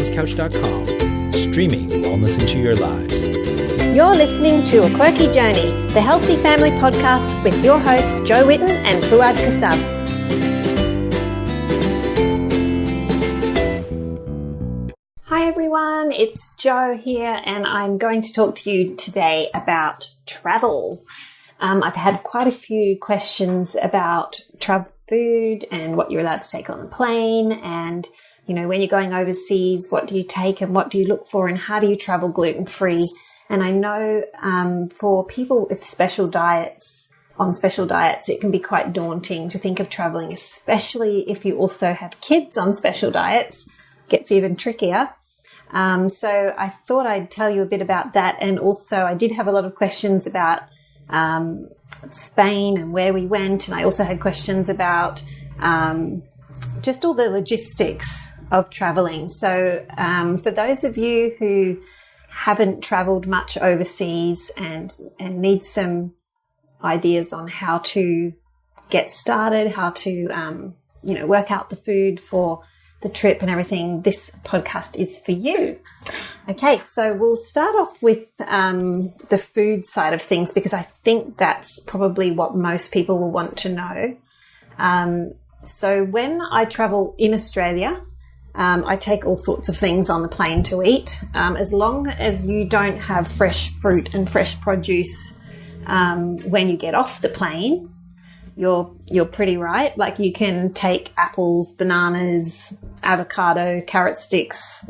wellnesscouch.com, streaming wellness into your lives. You're listening to A Quirky Journey, the healthy family podcast with your hosts Jo Whitten and Fuad Kassab. Hi everyone, it's Jo here and I'm going to talk to you today about travel. I've had quite a few questions about travel food and what you're allowed to take on the plane, and you know, when you're going overseas, what do you take and what do you look for and how do you travel gluten-free? And I know for people with special diets, it can be quite daunting to think of traveling, especially if you also have kids on special diets. It gets even trickier. So I thought I'd tell you a bit about that. And also I did have a lot of questions about Spain and where we went. And I also had questions about just all the logistics of traveling. So for those of you who haven't traveled much overseas and need some ideas on how to get started, how to, work out the food for the trip and everything, this podcast is for you. Okay, so we'll start off with the food side of things because I think that's probably what most people will want to know. So when I travel in Australia, I take all sorts of things on the plane to eat. As long as you don't have fresh fruit and fresh produce when you get off the plane, you're pretty right. Like you can take apples, bananas, avocado, carrot sticks,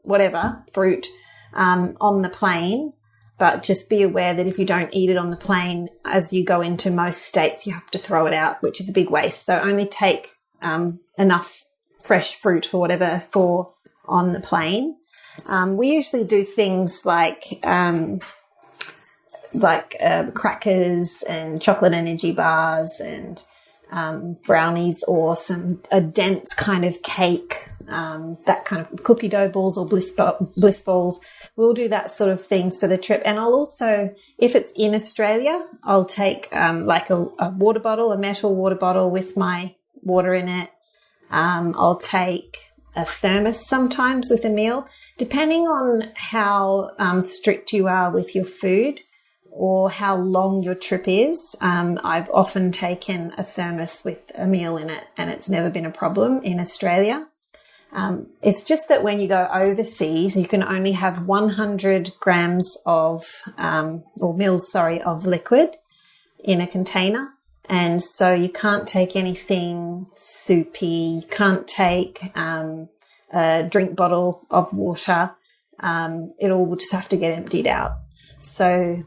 whatever fruit on the plane. But just be aware that if you don't eat it on the plane, as you go into most states, you have to throw it out, which is a big waste. So only take enough fresh fruit or whatever for on the plane. We usually do things like crackers and chocolate energy bars and brownies or a dense kind of cake, that kind of cookie dough balls or bliss balls. We'll do that sort of things for the trip. And I'll also, if it's in Australia, I'll take a water bottle, a metal water bottle with my water in it. I'll take a thermos sometimes with a meal, depending on how strict you are with your food or how long your trip is. I've often taken a thermos with a meal in it and it's never been a problem in Australia. It's just that when you go overseas, you can only have 100 grams of liquid in a container. And so you can't take anything soupy. You can't take a drink bottle of water. It all will just have to get emptied out. So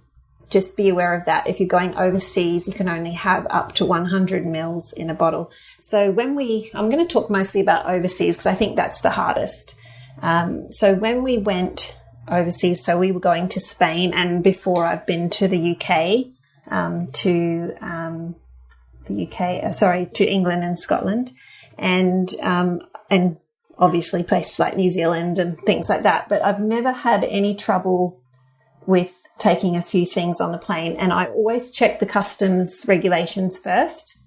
just be aware of that. If you're going overseas, you can only have up to 100 mils in a bottle. So I'm going to talk mostly about overseas because I think that's the hardest. So when we went overseas, so we were going to Spain, and before I've been to the UK, to England and Scotland, and obviously places like New Zealand and things like that. But I've never had any trouble with taking a few things on the plane, and I always check the customs regulations first.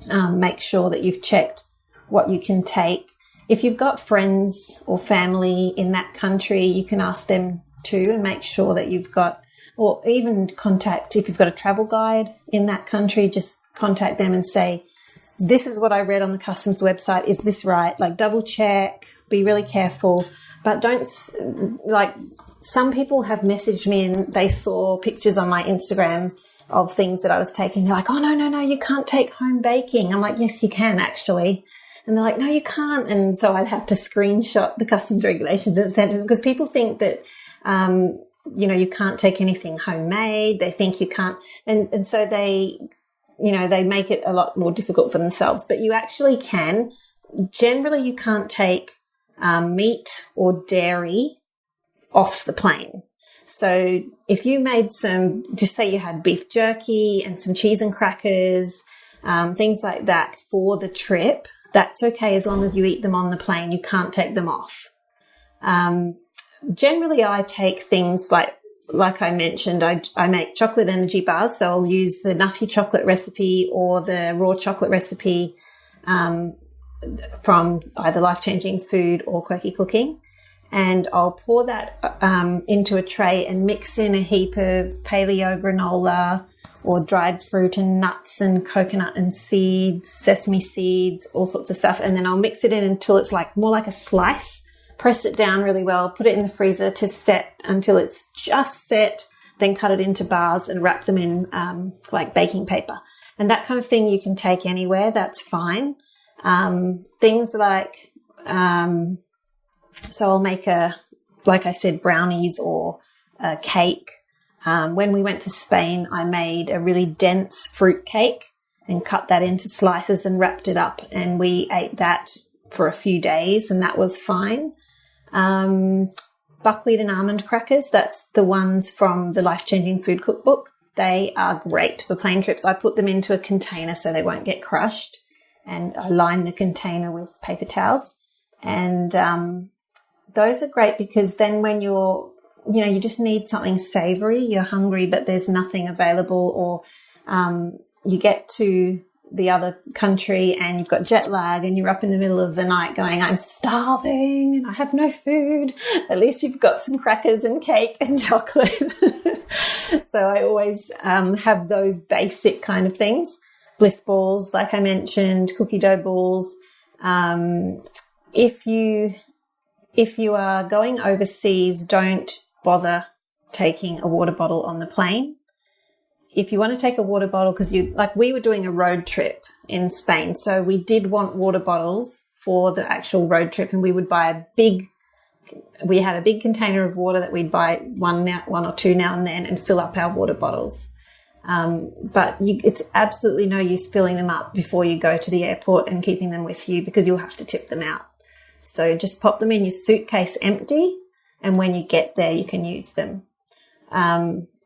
Make sure that you've checked what you can take. If you've got friends or family in that country, you can ask them too and make sure that you've got, or even contact, if you've got a travel guide in that country, just contact them and say, this is what I read on the customs website. Is this right? Like double check, be really careful, but don't, some people have messaged me and they saw pictures on my Instagram of things that I was taking. They're like, oh, no, you can't take home baking. I'm like, yes, you can actually. And they're like, no, you can't. And so I'd have to screenshot the customs regulations and send them because people think that, you can't take anything homemade. They think you can't. And so they make it a lot more difficult for themselves, but you actually can. Generally, you can't take meat or dairy off the plane. So if you made just say you had beef jerky and some cheese and crackers, things like that for the trip, that's okay as long as you eat them on the plane. You can't take them off. Generally, I take things like I mentioned, I make chocolate energy bars. So I'll use the nutty chocolate recipe or the raw chocolate recipe. from either Life Changing Food or Quirky Cooking. And I'll pour that into a tray and mix in a heap of paleo granola or dried fruit and nuts and coconut and seeds, sesame seeds, all sorts of stuff. And then I'll mix it in until it's like more like a slice, press it down really well, put it in the freezer to set until it's just set, then cut it into bars and wrap them in like baking paper. And that kind of thing you can take anywhere. That's fine. Things like... so I'll make like I said, brownies or a cake. When we went to Spain, I made a really dense fruit cake and cut that into slices and wrapped it up. And we ate that for a few days and that was fine. Buckwheat and almond crackers, that's the ones from the Life Changing Food Cookbook. They are great for plane trips. I put them into a container so they won't get crushed. And I line the container with paper towels. And those are great because then when you just need something savory, you're hungry, but there's nothing available, or you get to the other country and you've got jet lag and you're up in the middle of the night going, I'm starving and I have no food. At least you've got some crackers and cake and chocolate. So I always have those basic kind of things. Bliss balls, like I mentioned, cookie dough balls. If you are going overseas, don't bother taking a water bottle on the plane. If you want to take a water bottle, because we were doing a road trip in Spain, so we did want water bottles for the actual road trip, and we would buy we had a big container of water that we'd buy one or two now and then and fill up our water bottles. But it's absolutely no use filling them up before you go to the airport and keeping them with you because you'll have to tip them out. So just pop them in your suitcase empty, and when you get there, you can use them.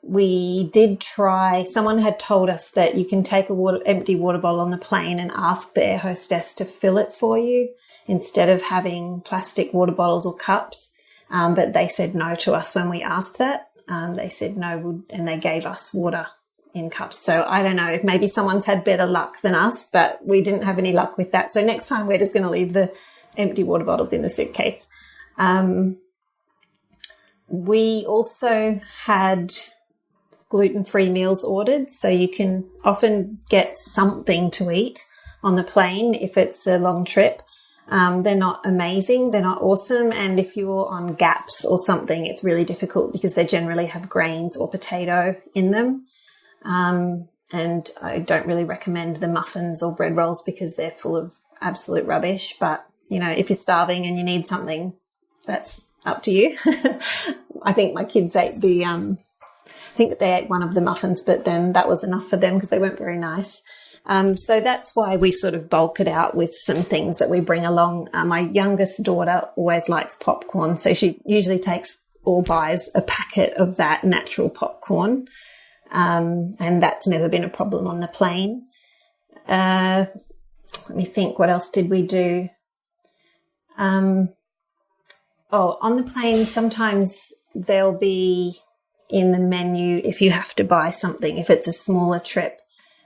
We did try, someone had told us that you can take a empty water bottle on the plane and ask the air hostess to fill it for you instead of having plastic water bottles or cups. But they said no to us when we asked that. They said no, and they gave us water in cups. So I don't know if maybe someone's had better luck than us, but we didn't have any luck with that. So next time we're just going to leave the empty water bottles in the suitcase. We also had gluten-free meals ordered, so you can often get something to eat on the plane if it's a long trip. They're not amazing, they're not awesome, and if you're on gaps or something, it's really difficult because they generally have grains or potato in them. And I don't really recommend the muffins or bread rolls because they're full of absolute rubbish. But, if you're starving and you need something, that's up to you. I think my kids ate I think that they ate one of the muffins, but then that was enough for them because they weren't very nice. So that's why we sort of bulk it out with some things that we bring along. My youngest daughter always likes popcorn, so she usually takes or buys a packet of that natural popcorn. And that's never been a problem on the plane. Let me think, what else did we do? On the plane, sometimes there'll be in the menu, if you have to buy something, if it's a smaller trip,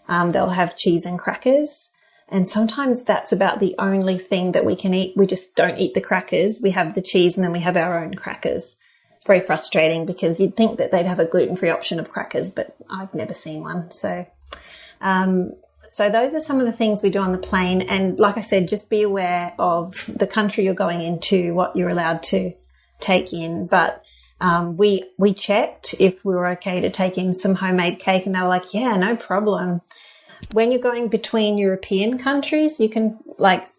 they'll have cheese and crackers. And sometimes that's about the only thing that we can eat. We just don't eat the crackers. We have the cheese and then we have our own crackers. It's very frustrating because you'd think that they'd have a gluten-free option of crackers, but I've never seen one. So those are some of the things we do on the plane. And like I said, just be aware of the country you're going into, what you're allowed to take in. But we checked if we were okay to take in some homemade cake, and they were like, yeah, no problem. When you're going between European countries, you can,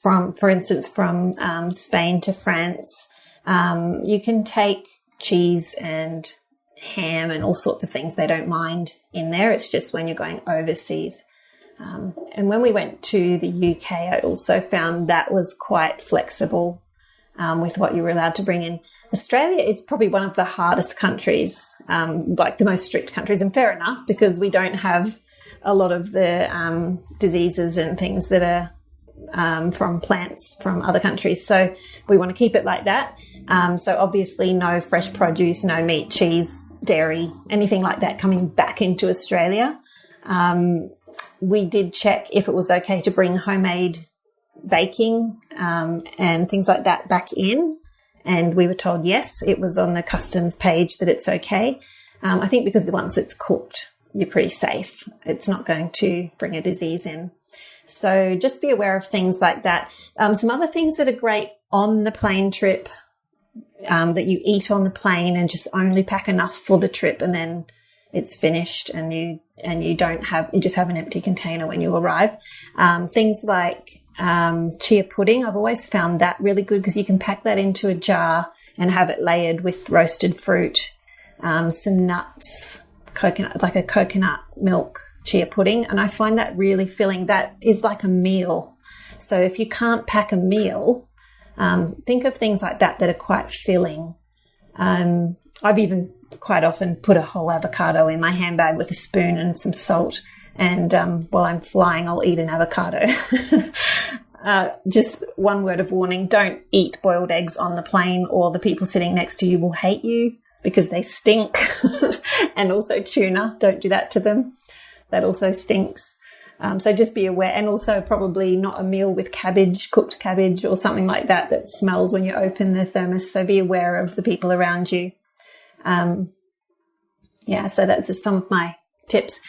for instance, from Spain to France, you can take cheese and ham and all sorts of things. They don't mind in there. It's just when you're going overseas. And when we went to the UK, I also found that was quite flexible with what you were allowed to bring in. Australia is probably one of the hardest countries, the most strict countries, and fair enough, because we don't have a lot of the diseases and things that are from plants from other countries. So we want to keep it like that. So obviously no fresh produce, no meat, cheese, dairy, anything like that coming back into Australia. We did check if it was okay to bring homemade baking and things like that back in, and we were told yes, it was on the customs page that it's okay. I think because once it's cooked, you're pretty safe. It's not going to bring a disease in. So just be aware of things like that. Some other things that are great on the plane trip that you eat on the plane, and just only pack enough for the trip, and then it's finished, and you just have an empty container when you arrive. Things like chia pudding, I've always found that really good because you can pack that into a jar and have it layered with roasted fruit, some nuts, coconut, like a coconut milk chia pudding, and I find that really filling. That is like a meal. So if you can't pack a meal, think of things like that are quite filling. I've even quite often put a whole avocado in my handbag with a spoon and some salt, and while I'm flying, I'll eat an avocado. Just one word of warning, don't eat boiled eggs on the plane, or the people sitting next to you will hate you because they stink. And also tuna, don't do that to them. That also stinks. So just be aware, and also probably not a meal with cabbage, cooked cabbage or something like that smells when you open the thermos. So be aware of the people around you. So that's just some of my tips.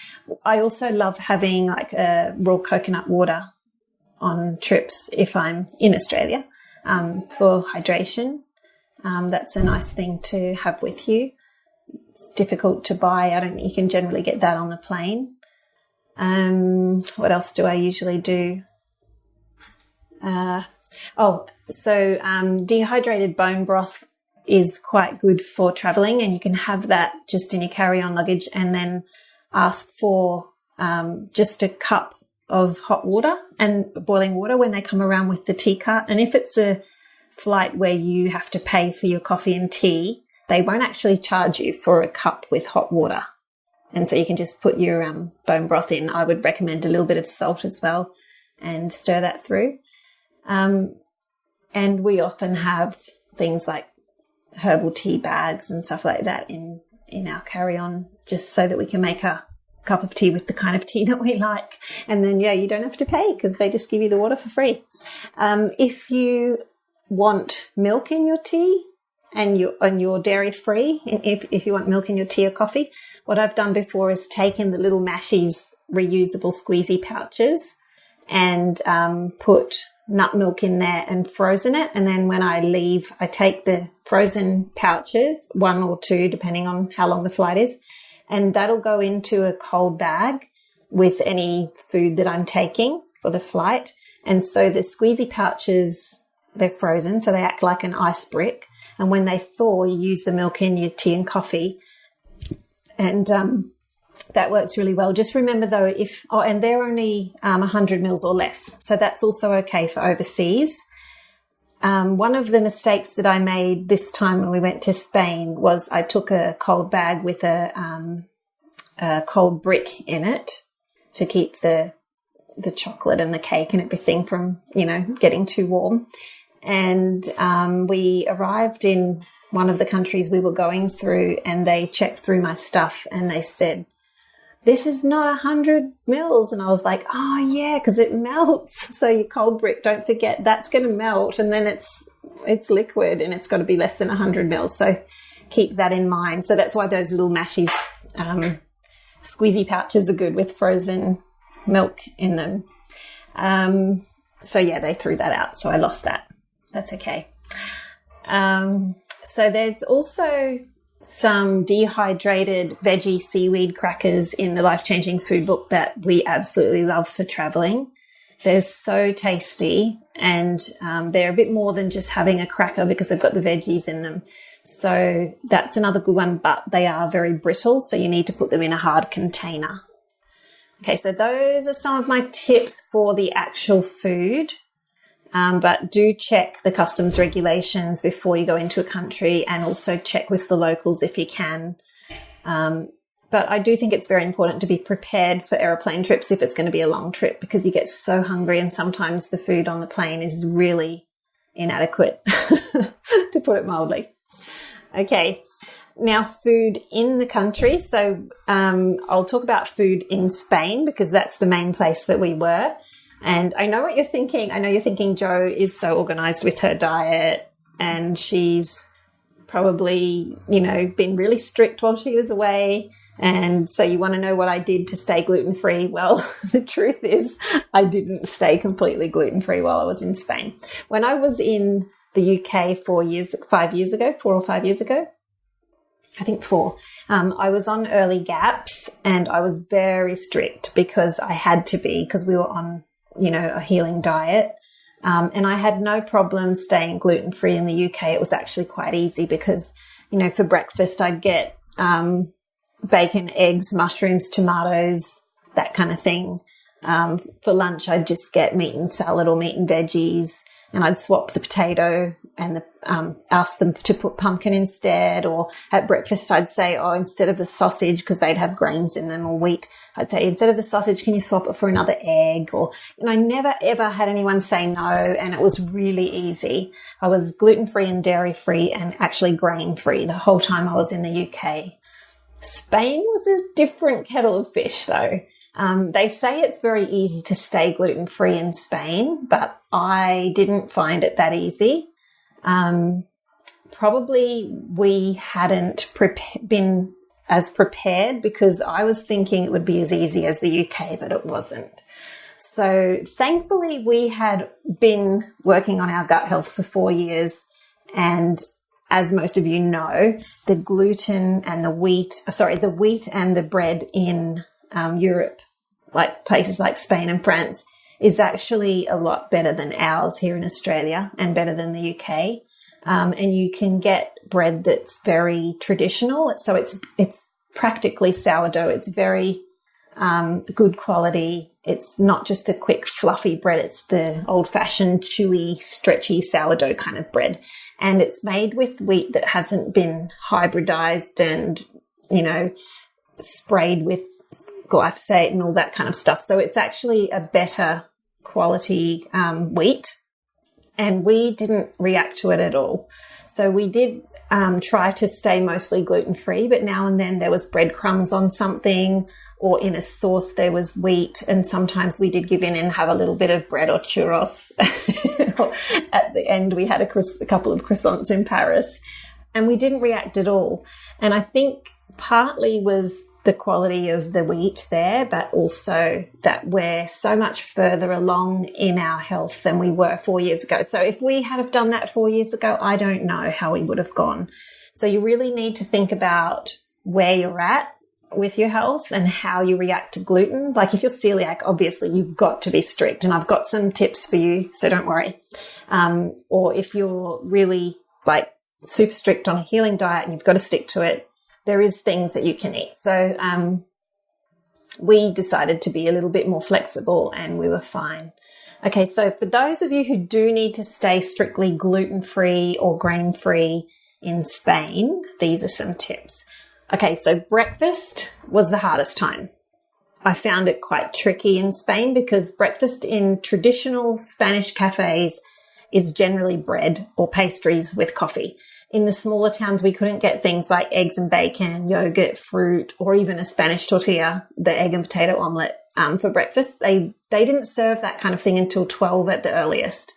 I also love having like a raw coconut water on trips if I'm in Australia for hydration. That's a nice thing to have with you. It's difficult to buy. I don't think you can generally get that on the plane. What else do I usually do? Dehydrated bone broth is quite good for traveling, and you can have that just in your carry-on luggage, and then ask for just a cup of hot water and boiling water when they come around with the tea cart. And if it's a flight where you have to pay for your coffee and tea, they won't actually charge you for a cup with hot water. And so you can just put your bone broth in. I would recommend a little bit of salt as well, and stir that through. And we often have things like herbal tea bags and stuff like that in our carry-on, just so that we can make a cup of tea with the kind of tea that we like. And then, you don't have to pay because they just give you the water for free. If you want milk in your tea and you're dairy-free, if you want milk in your tea or coffee, what I've done before is taken the little Mashies reusable squeezy pouches and put nut milk in there and frozen it. And then when I leave, I take the frozen pouches, 1 or 2, depending on how long the flight is, and that'll go into a cold bag with any food that I'm taking for the flight. And so the squeezy pouches, they're frozen, so they act like an ice brick. And when they thaw, you use the milk in your tea and coffee. And that works really well. Just remember though, and they're only 100 mils or less. So that's also okay for overseas. One of the mistakes that I made this time when we went to Spain was I took a cold bag with a cold brick in it to keep the chocolate and the cake and everything from, getting too warm. And we arrived in one of the countries we were going through, and they checked through my stuff and they said, "This is not 100 mils." And I was like, "Oh yeah, because it melts." So your cold brick, don't forget, that's going to melt, and then it's liquid, and it's got to be less than 100 mils. So keep that in mind. So that's why those little Mashies squeezy pouches are good with frozen milk in them. They threw that out, so I lost that. That's okay. So there's also some dehydrated veggie seaweed crackers in the Life Changing Food book that we absolutely love for traveling. They're so tasty, and they're a bit more than just having a cracker because they've got the veggies in them. So that's another good one, but they are very brittle, so you need to put them in a hard container. Okay, so those are some of my tips for the actual food. But do check the customs regulations before you go into a country, and also check with the locals if you can. But I do think it's very important to be prepared for aeroplane trips if it's going to be a long trip, because you get so hungry, and sometimes the food on the plane is really inadequate, to put it mildly. Okay, now food in the country. So I'll talk about food in Spain because that's the main place that we were. And I know what you're thinking. I know you're thinking Jo is so organized with her diet and she's probably, been really strict while she was away. And so you want to know what I did to stay gluten-free. Well, the truth is I didn't stay completely gluten-free while I was in Spain. When I was in the UK 4 or 5 years ago, I think 4, I was on early gaps and I was very strict because I had to be, because we were on, a healing diet. And I had no problem staying gluten-free in the UK. It was actually quite easy because, for breakfast I'd get bacon, eggs, mushrooms, tomatoes, that kind of thing. For lunch I'd just get meat and salad or meat and veggies, and I'd swap the potato and ask them to put pumpkin instead. Or at breakfast I'd say, instead of the sausage, because they'd have grains in them or wheat, I'd say, instead of the sausage, can you swap it for another egg? Or, I never ever had anyone say no, and it was really easy. I was gluten-free and dairy-free and actually grain-free the whole time I was in the UK. Spain was a different kettle of fish though. They say it's very easy to stay gluten-free in Spain, but I didn't find it that easy. Probably we hadn't been as prepared because I was thinking it would be as easy as the UK, but it wasn't. So thankfully we had been working on our gut health for 4 years, and as most of you know, the wheat and the bread in Europe, like places like Spain and France, is actually a lot better than ours here in Australia and better than the UK. And you can get bread that's very traditional. So it's practically sourdough. It's very good quality. It's not just a quick fluffy bread. It's the old-fashioned chewy, stretchy sourdough kind of bread. And it's made with wheat that hasn't been hybridized and, sprayed with glyphosate and all that kind of stuff. So it's actually a better quality wheat. And we didn't react to it at all. So we did try to stay mostly gluten-free, but now and then there was breadcrumbs on something, or in a sauce there was wheat, and sometimes we did give in and have a little bit of bread or churros. At the end we had a couple of croissants in Paris, and we didn't react at all. And I think partly was the quality of the wheat there, but also that we're so much further along in our health than we were 4 years ago. So if we had have done that 4 years ago, I don't know how we would have gone. So you really need to think about where you're at with your health and how you react to gluten. Like if you're celiac, obviously you've got to be strict, and I've got some tips for you, so don't worry. Or if you're really like super strict on a healing diet and you've got to stick to it, there is things that you can eat. So we decided to be a little bit more flexible and we were fine. Okay, so for those of you who do need to stay strictly gluten-free or grain-free in Spain, these are some tips. Okay, so breakfast was the hardest time. I found it quite tricky in Spain because breakfast in traditional Spanish cafes is generally bread or pastries with coffee. In the smaller towns, we couldn't get things like eggs and bacon, yogurt, fruit, or even a Spanish tortilla, the egg and potato omelette, for breakfast. They didn't serve that kind of thing until 12 at the earliest.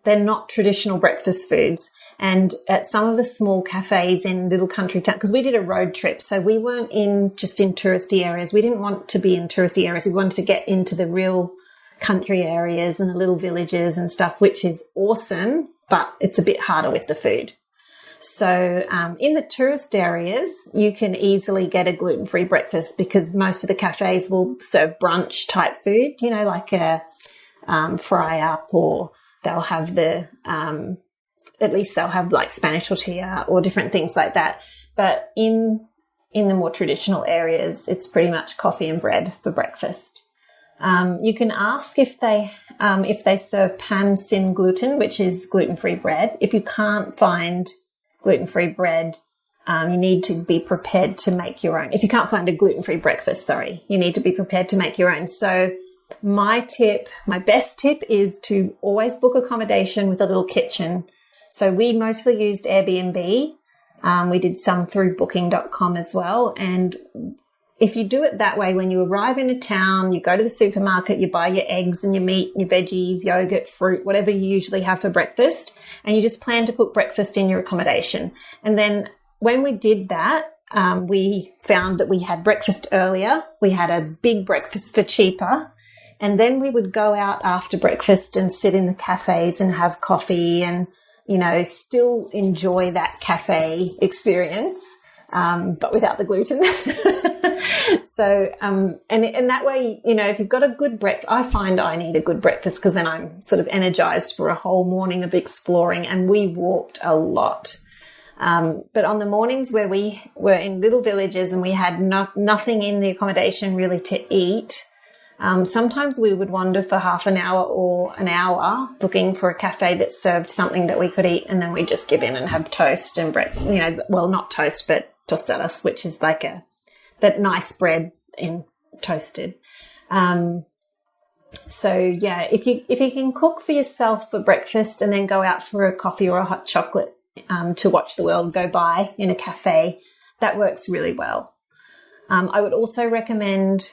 They're not traditional breakfast foods. And at some of the small cafes in little country towns, because we did a road trip, so we weren't just in touristy areas. We didn't want to be in touristy areas. We wanted to get into the real country areas and the little villages and stuff, which is awesome, but it's a bit harder with the food. So in the tourist areas, you can easily get a gluten-free breakfast because most of the cafes will serve brunch type food, like a fry up, or they'll have at least they'll have like Spanish tortilla or different things like that. But in the more traditional areas, it's pretty much coffee and bread for breakfast. You can ask if they serve pan sin gluten, which is gluten-free bread. If you can't find gluten-free bread, you need to be prepared to make your own. If you can't find a gluten-free breakfast, you need to be prepared to make your own. So my best tip is to always book accommodation with a little kitchen. So we mostly used Airbnb. We did some through booking.com as well. And if you do it that way, when you arrive in a town, you go to the supermarket, you buy your eggs and your meat, your veggies, yogurt, fruit, whatever you usually have for breakfast, and you just plan to cook breakfast in your accommodation. And then when we did that, we found that we had breakfast earlier. We had a big breakfast for cheaper. And then we would go out after breakfast and sit in the cafes and have coffee and, you know, still enjoy that cafe experience, but without the gluten. So, and that way, you know, if you've got a good breakfast, I find I need a good breakfast because then I'm sort of energized for a whole morning of exploring, and we walked a lot. But on the mornings where we were in little villages and we had nothing in the accommodation really to eat, sometimes we would wander for half an hour or an hour looking for a cafe that served something that we could eat, and then we'd just give in and have toast and bread, you know, well, not toast, but tostadas, which is like that nice bread in toasted. So yeah, if you can cook for yourself for breakfast and then go out for a coffee or a hot chocolate to watch the world go by in a cafe, that works really well. I would also recommend,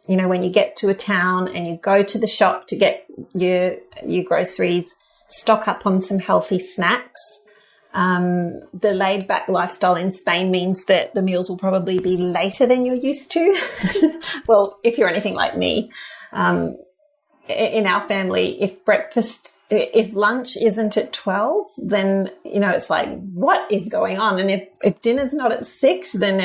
you know, when you get to a town and you go to the shop to get your groceries, stock up on some healthy snacks. The laid-back lifestyle in Spain means that the meals will probably be later than you're used to. Well, if you're anything like me. In our family, if lunch isn't at 12, then, you know, it's like, what is going on? And if dinner's not at 6, then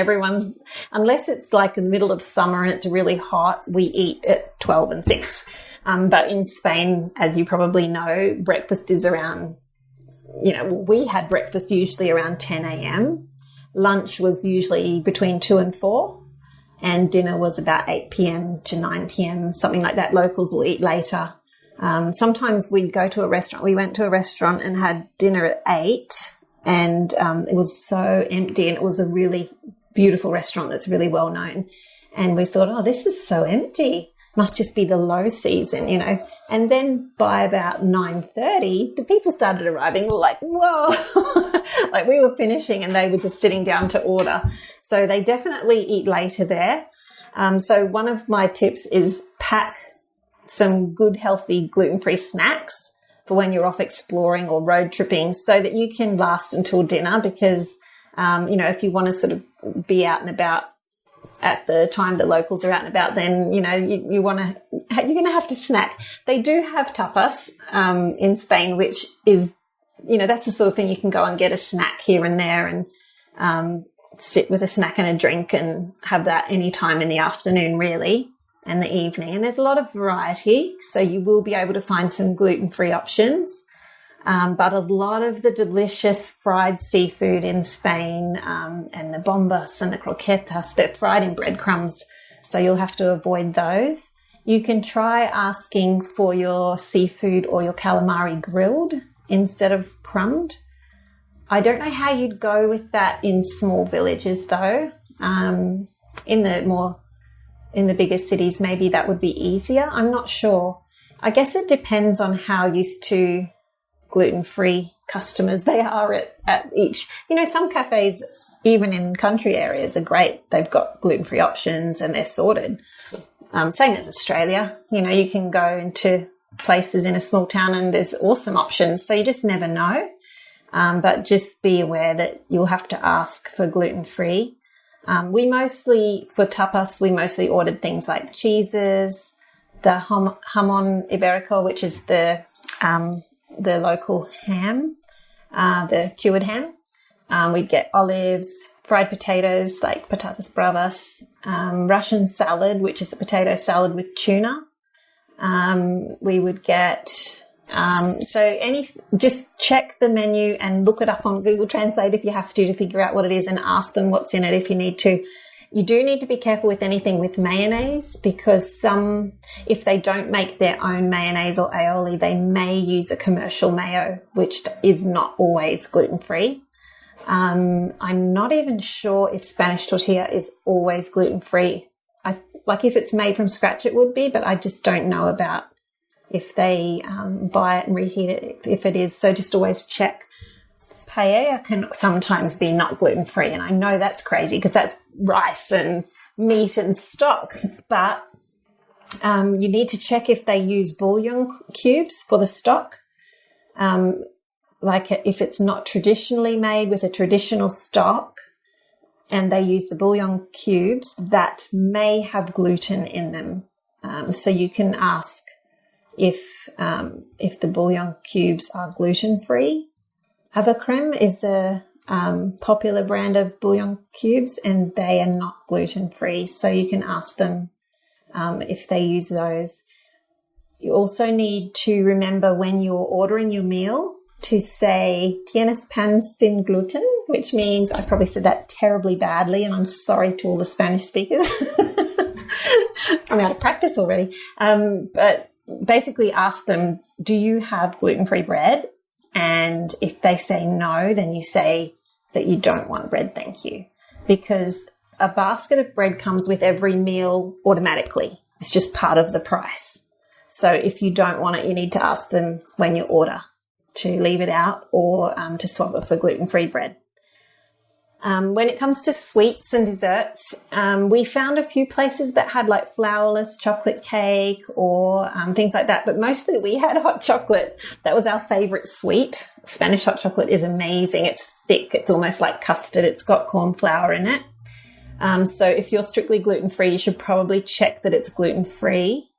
unless it's like the middle of summer and it's really hot, we eat at 12 and 6. But in Spain, as you probably know, breakfast is around, you know, we had breakfast usually around 10 a.m. Lunch was usually between 2 and 4. And dinner was about 8 p.m. to 9 p.m., something like that. Locals will eat later. Sometimes we'd go to a restaurant. We went to a restaurant and had dinner at 8, and it was so empty, and it was a really beautiful restaurant that's really well known. And we thought, oh, this is so empty. Must just be the low season, you know. And then by about 9:30, the people started arriving. We were like, whoa, like we were finishing and they were just sitting down to order. So they definitely eat later there. So one of my tips is pack some good, healthy, gluten-free snacks for when you're off exploring or road tripping so that you can last until dinner because, you know, if you want to sort of be out and about at the time the locals are out and about, then, you know, you're going to have to snack. They do have tapas in Spain, which is, you know, that's the sort of thing you can go and get a snack here and there and sit with a snack and a drink and have that any time in the afternoon, really, and the evening. And there's a lot of variety, so you will be able to find some gluten-free options. But a lot of the delicious fried seafood in Spain and the bombas and the croquetas, they're fried in breadcrumbs, so you'll have to avoid those. You can try asking for your seafood or your calamari grilled instead of crumbed. I don't know how you'd go with that in small villages, though. In the bigger cities, maybe that would be easier. I'm not sure. I guess it depends on how used to gluten-free customers they are at each. You know, some cafes, even in country areas, are great. They've got gluten-free options and they're sorted. Same as Australia. You know, you can go into places in a small town and there's awesome options. So you just never know. But just be aware that you'll have to ask for gluten-free. For tapas, we mostly ordered things like cheeses, the jamon iberico, which is the local ham, the cured ham. We'd get olives, fried potatoes like patatas bravas, Russian salad, which is a potato salad with tuna. We would get... just check the menu and look it up on Google Translate if you have to figure out what it is and ask them what's in it if you need to. You do need to be careful with anything with mayonnaise because if they don't make their own mayonnaise or aioli, they may use a commercial mayo, which is not always gluten-free. I'm not even sure if Spanish tortilla is always gluten-free. If it's made from scratch, it would be, but I just don't know about if they buy it and reheat it, if it is. So just always check. Paella can sometimes be not gluten-free, and I know that's crazy because that's rice and meat and stock, but you need to check if they use bouillon cubes for the stock. Like if it's not traditionally made with a traditional stock and they use the bouillon cubes, that may have gluten in them. So you can ask if the bouillon cubes are gluten-free. Avocrem is a popular brand of bouillon cubes, and they are not gluten-free. So you can ask them if they use those. You also need to remember when you're ordering your meal to say, "Tienes pan sin gluten," which means, I probably said that terribly badly, and I'm sorry to all the Spanish speakers. I'm out of practice already. But basically ask them, do you have gluten-free bread? And if they say no, then you say that you don't want bread, thank you. Because a basket of bread comes with every meal automatically. It's just part of the price. So if you don't want it, you need to ask them when you order to leave it out or to swap it for gluten-free bread. When it comes to sweets and desserts, we found a few places that had like flourless chocolate cake or things like that, but mostly we had hot chocolate. That was our favorite sweet. Spanish hot chocolate is amazing. It's thick. It's almost like custard. It's got corn flour in it. So if you're strictly gluten-free, you should probably check that it's gluten-free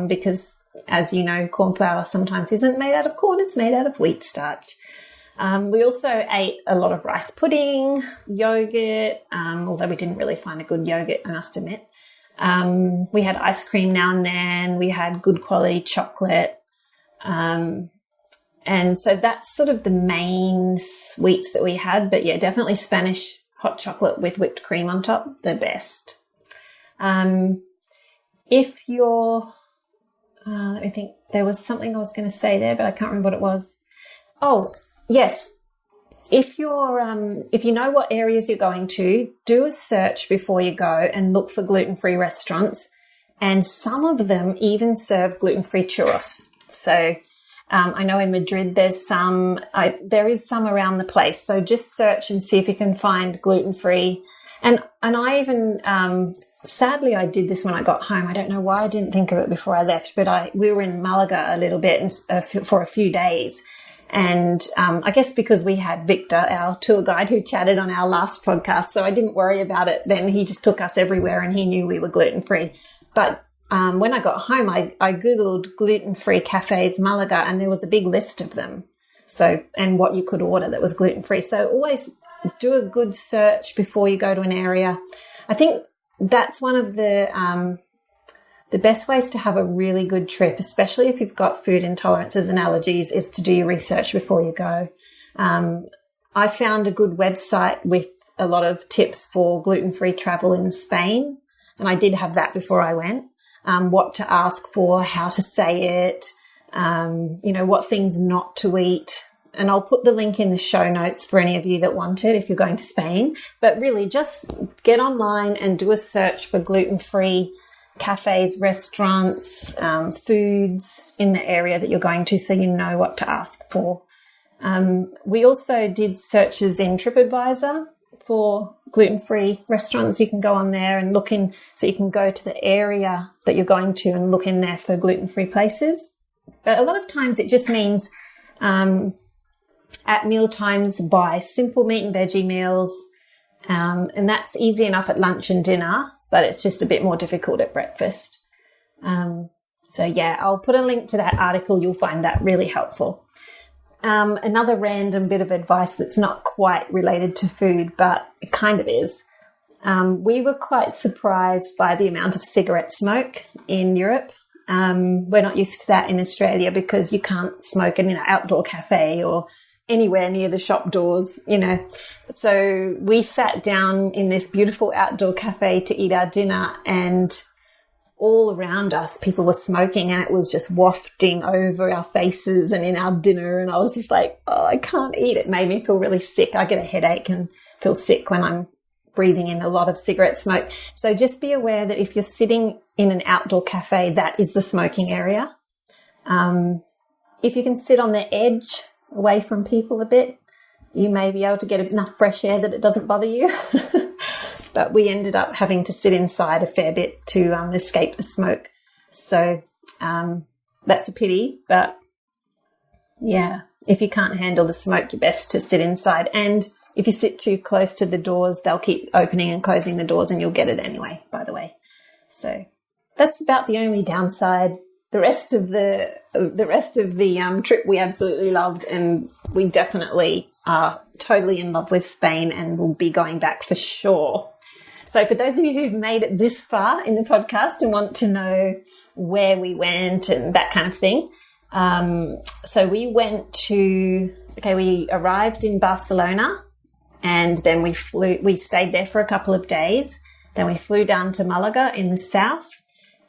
because, as you know, corn flour sometimes isn't made out of corn. It's made out of wheat starch. We also ate a lot of rice pudding, yogurt, although we didn't really find a good yogurt, I must admit. We had ice cream now and then. We had good quality chocolate. And so that's sort of the main sweets that we had. But yeah, definitely Spanish hot chocolate with whipped cream on top, the best. If you're, let me think, there was something I was going to say there, but I can't remember what it was. Oh, yes. If you know what areas you're going to, do a search before you go and look for gluten-free restaurants. And some of them even serve gluten-free churros. So I know in Madrid there is some around the place. So just search and see if you can find gluten-free. And I even, sadly, I did this when I got home. I don't know why I didn't think of it before I left, but we were in Malaga a little bit for a few days. And I guess because we had Victor, our tour guide, who chatted on our last podcast, so I didn't worry about it then. He just took us everywhere and he knew we were gluten-free. But when I got home, I Googled gluten-free cafes Malaga, and there was a big list of them. So, and what you could order that was gluten-free. So always do a good search before you go to an area. I think that's one of the best ways to have a really good trip, especially if you've got food intolerances and allergies, is to do your research before you go. I found a good website with a lot of tips for gluten-free travel in Spain, and I did have that before I went. What to ask for, how to say it, what things not to eat. And I'll put the link in the show notes for any of you that want it if you're going to Spain. But really just get online and do a search for gluten-free cafes, restaurants, foods in the area that you're going to, so you know what to ask for. We also did searches in TripAdvisor for gluten-free restaurants. You can go on there and look in, so you can go to the area that you're going to and look in there for gluten-free places. But a lot of times it just means at meal times buy simple meat and veggie meals, and that's easy enough at lunch and dinner, but it's just a bit more difficult at breakfast. So yeah, I'll put a link to that article. You'll find that really helpful. Another random bit of advice that's not quite related to food, but it kind of is. We were quite surprised by the amount of cigarette smoke in Europe. We're not used to that in Australia because you can't smoke in an outdoor cafe or anywhere near the shop doors, So we sat down in this beautiful outdoor cafe to eat our dinner, and all around us people were smoking, and it was just wafting over our faces and in our dinner. And I was just like, oh, I can't eat. It made me feel really sick. I get a headache and feel sick when I'm breathing in a lot of cigarette smoke. So just be aware that if you're sitting in an outdoor cafe, that is the smoking area. If you can sit on the edge away from people a bit, you may be able to get enough fresh air that it doesn't bother you. but we ended up having to sit inside a fair bit to escape the smoke. So that's a pity, but yeah, if you can't handle the smoke, you're best to sit inside. And if you sit too close to the doors, they'll keep opening and closing the doors and you'll get it anyway, by the way. So that's about the only downside. The rest of the trip we absolutely loved, and we definitely are totally in love with Spain and will be going back for sure. So for those of you who've made it this far in the podcast and want to know where we went and that kind of thing, so we arrived in Barcelona, and then we stayed there for a couple of days. Then we flew down to Malaga in the south,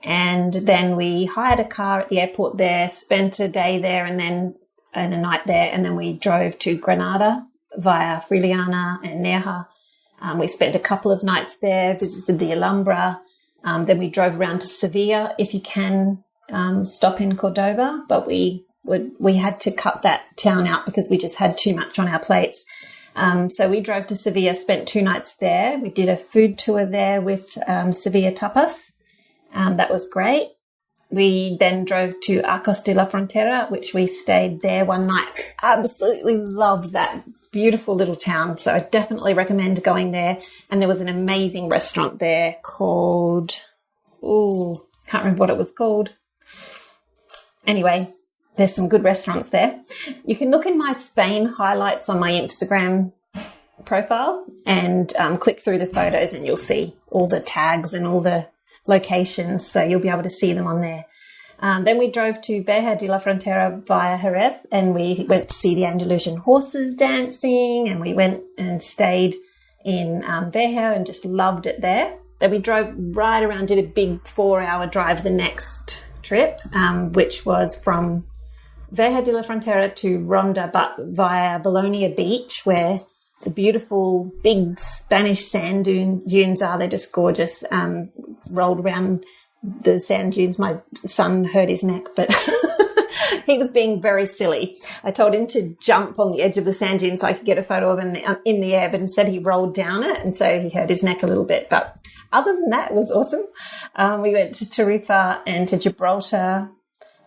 and then we hired a car at the airport there, spent a day there and a night there, and then we drove to Granada via Friliana and Nerja. We spent a couple of nights there, visited the Alhambra. Then we drove around to Sevilla, if you can stop in Cordoba, but we had to cut that town out because we just had too much on our plates. So we drove to Sevilla, spent 2 nights there. We did a food tour there with Sevilla tapas. That was great. We then drove to Arcos de la Frontera, which we stayed there one night. Absolutely loved that beautiful little town. So I definitely recommend going there. And there was an amazing restaurant there called, can't remember what it was called. Anyway, there's some good restaurants there. You can look in my Spain highlights on my Instagram profile and click through the photos and you'll see all the tags and all the locations, so you'll be able to see them on there. Then we drove to Beja de la Frontera via Jerez, and we went to see the Andalusian horses dancing, and we went and stayed in Beja and just loved it there. Then we drove right around, did a big 4-hour drive the next trip, which was from Beja de la Frontera to Ronda, but via Bolonia Beach, where the beautiful big Spanish sand dunes are. They're just gorgeous. Rolled around the sand dunes. My son hurt his neck, but he was being very silly. I told him to jump on the edge of the sand dune so I could get a photo of him in the air, but instead he rolled down it, and so he hurt his neck a little bit. But other than that, it was awesome. We went to Tarifa and to Gibraltar,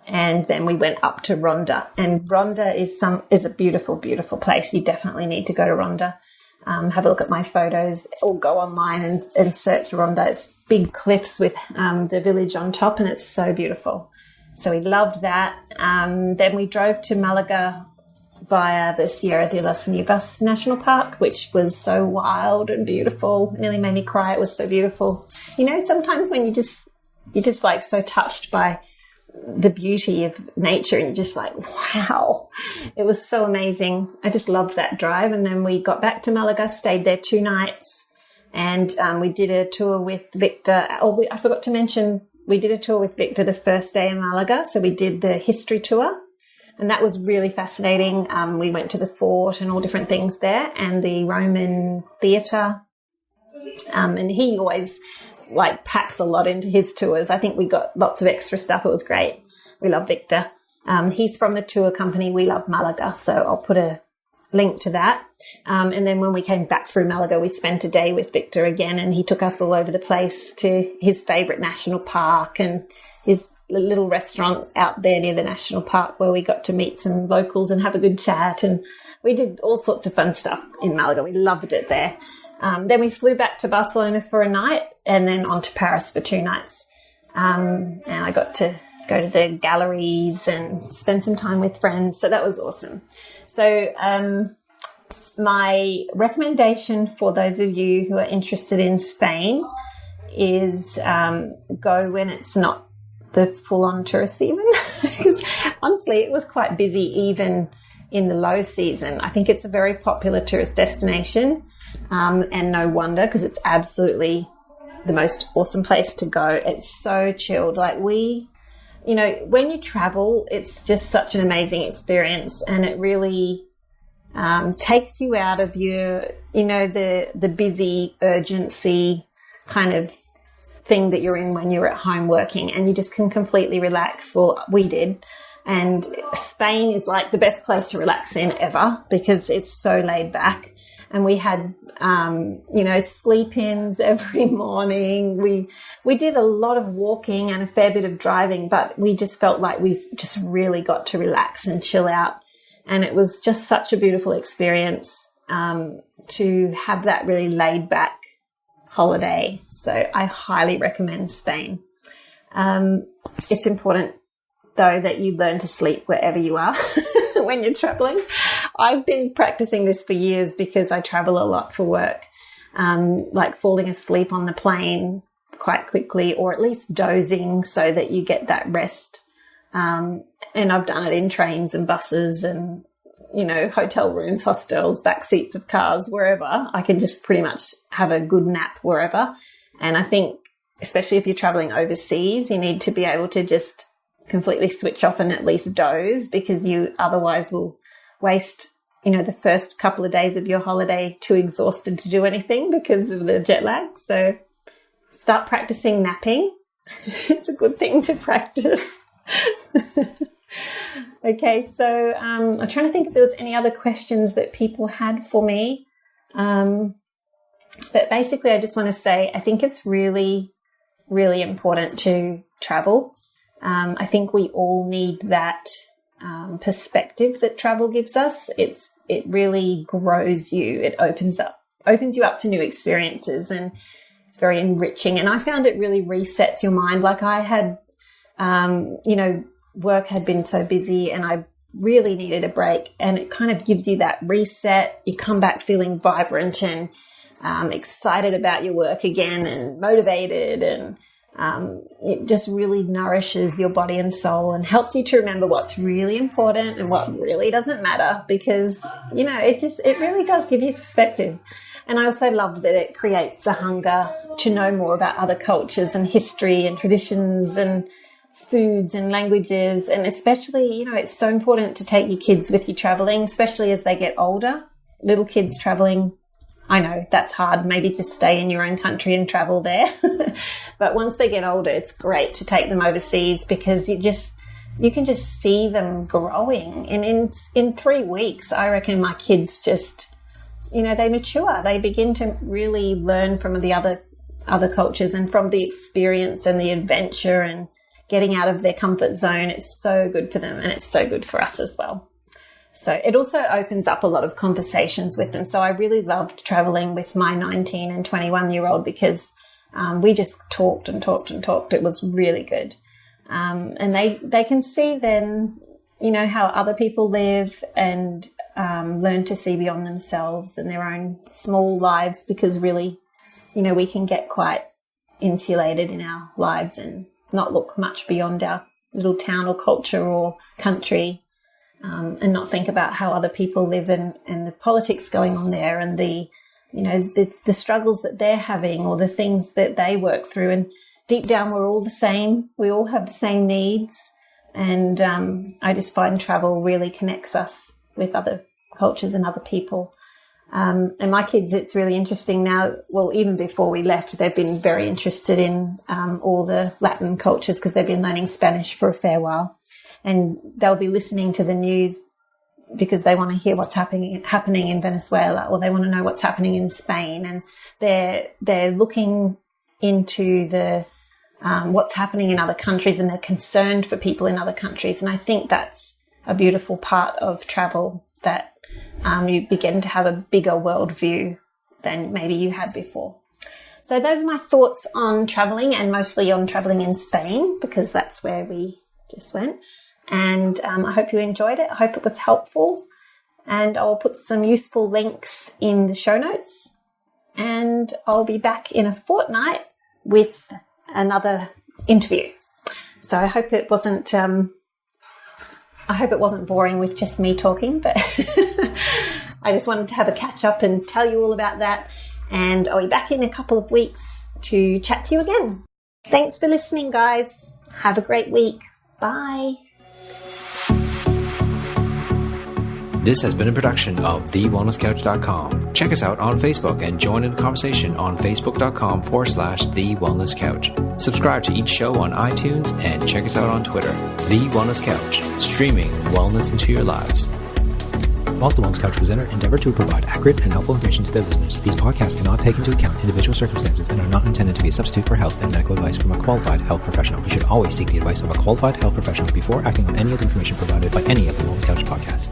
and then we went up to Ronda. And Ronda is a beautiful, beautiful place. You definitely need to go to Ronda. Have a look at my photos, or go online and search Ronda. It's big cliffs with the village on top, and it's so beautiful. So we loved that. Then we drove to Malaga via the Sierra de las Nieves National Park, which was so wild and beautiful. It nearly made me cry. It was so beautiful. You know, sometimes when you're just like so touched by the beauty of nature and just like, wow, it was so amazing. I just loved that drive. And then we got back to Malaga, stayed there 2 nights, and we did a tour with Victor. I forgot to mention, we did a tour with Victor the first day in Malaga. So we did the history tour, and that was really fascinating. We went to the fort and all different things there, and the Roman theatre. And he always packs a lot into his tours. I think we got lots of extra stuff. It was great. We love Victor. He's from the tour company We Love Malaga, so I'll put a link to that. And then when we came back through Malaga, we spent a day with Victor again, and he took us all over the place to his favourite national park and his little restaurant out there near the national park, where we got to meet some locals and have a good chat, and we did all sorts of fun stuff in Malaga. We loved it there. Then we flew back to Barcelona for a night, and then on to Paris for 2 nights. And I got to go to the galleries and spend some time with friends. So that was awesome. So my recommendation for those of you who are interested in Spain is go when it's not the full-on tourist season. Because honestly, it was quite busy even in the low season. I think it's a very popular tourist destination, and no wonder, because it's absolutely the most awesome place to go. It's so chilled. when you travel, it's just such an amazing experience, and it really takes you out of your, the busy urgency kind of thing that you're in when you're at home working, and you just can completely relax. Well, we did. And Spain is like the best place to relax in ever because it's so laid back. And we had, sleep-ins every morning. We did a lot of walking and a fair bit of driving, but we just felt like we just really got to relax and chill out. And it was just such a beautiful experience to have that really laid-back holiday. So I highly recommend Spain. It's important, though, that you learn to sleep wherever you are when you're traveling. I've been practicing this for years because I travel a lot for work, like falling asleep on the plane quite quickly, or at least dozing so that you get that rest. And I've done it in trains and buses and, hotel rooms, hostels, back seats of cars, wherever. I can just pretty much have a good nap wherever. And I think, especially if you're traveling overseas, you need to be able to just completely switch off and at least doze, because you otherwise will waste, the first couple of days of your holiday too exhausted to do anything because of the jet lag. So start practicing napping. It's a good thing to practice. Okay, so I'm trying to think if there was any other questions that people had for me. But basically, I just want to say I think it's really, really important to travel. I think we all need that perspective that travel gives us. It really grows you. It opens you up to new experiences, and it's very enriching. And I found it really resets your mind. Like I had, work had been so busy and I really needed a break, and it kind of gives you that reset. You come back feeling vibrant and excited about your work again and motivated, and it just really nourishes your body and soul and helps you to remember what's really important and what really doesn't matter, because, it really does give you perspective. And I also love that it creates a hunger to know more about other cultures and history and traditions and foods and languages. And especially, it's so important to take your kids with you traveling, especially as they get older. Little kids traveling, I know that's hard. Maybe just stay in your own country and travel there. But once they get older, it's great to take them overseas, because you can just see them growing. And in 3 weeks, I reckon my kids just, they mature. They begin to really learn from the other cultures and from the experience and the adventure and getting out of their comfort zone. It's so good for them, and it's so good for us as well. So it also opens up a lot of conversations with them. So I really loved traveling with my 19 and 21-year-old because we just talked and talked and talked. It was really good. And they can see then, how other people live, and learn to see beyond themselves and their own small lives, because really, we can get quite insulated in our lives and not look much beyond our little town or culture or country. And not think about how other people live and the politics going on there, and the struggles that they're having, or the things that they work through. And deep down, we're all the same. We all have the same needs. And I just find travel really connects us with other cultures and other people. And my kids, it's really interesting now. Well, even before we left, they've been very interested in all the Latin cultures, because they've been learning Spanish for a fair while. And they'll be listening to the news because they want to hear what's happening in Venezuela, or they want to know what's happening in Spain. And they're looking into the what's happening in other countries, and they're concerned for people in other countries. And I think that's a beautiful part of travel, that you begin to have a bigger worldview than maybe you had before. So those are my thoughts on traveling, and mostly on traveling in Spain, because that's where we just went. And I hope you enjoyed it. I hope it was helpful. And I'll put some useful links in the show notes. And I'll be back in a fortnight with another interview. So I hope it wasn't boring with just me talking, but I just wanted to have a catch up and tell you all about that. And I'll be back in a couple of weeks to chat to you again. Thanks for listening, guys. Have a great week. Bye. This has been a production of TheWellnessCouch.com. Check us out on Facebook and join in the conversation on Facebook.com/The Wellness Couch. Subscribe to each show on iTunes and check us out on Twitter. The Wellness Couch, streaming wellness into your lives. Whilst the Wellness Couch presenter endeavor to provide accurate and helpful information to their listeners, these podcasts cannot take into account individual circumstances and are not intended to be a substitute for health and medical advice from a qualified health professional. You should always seek the advice of a qualified health professional before acting on any of the information provided by any of the Wellness Couch podcasts.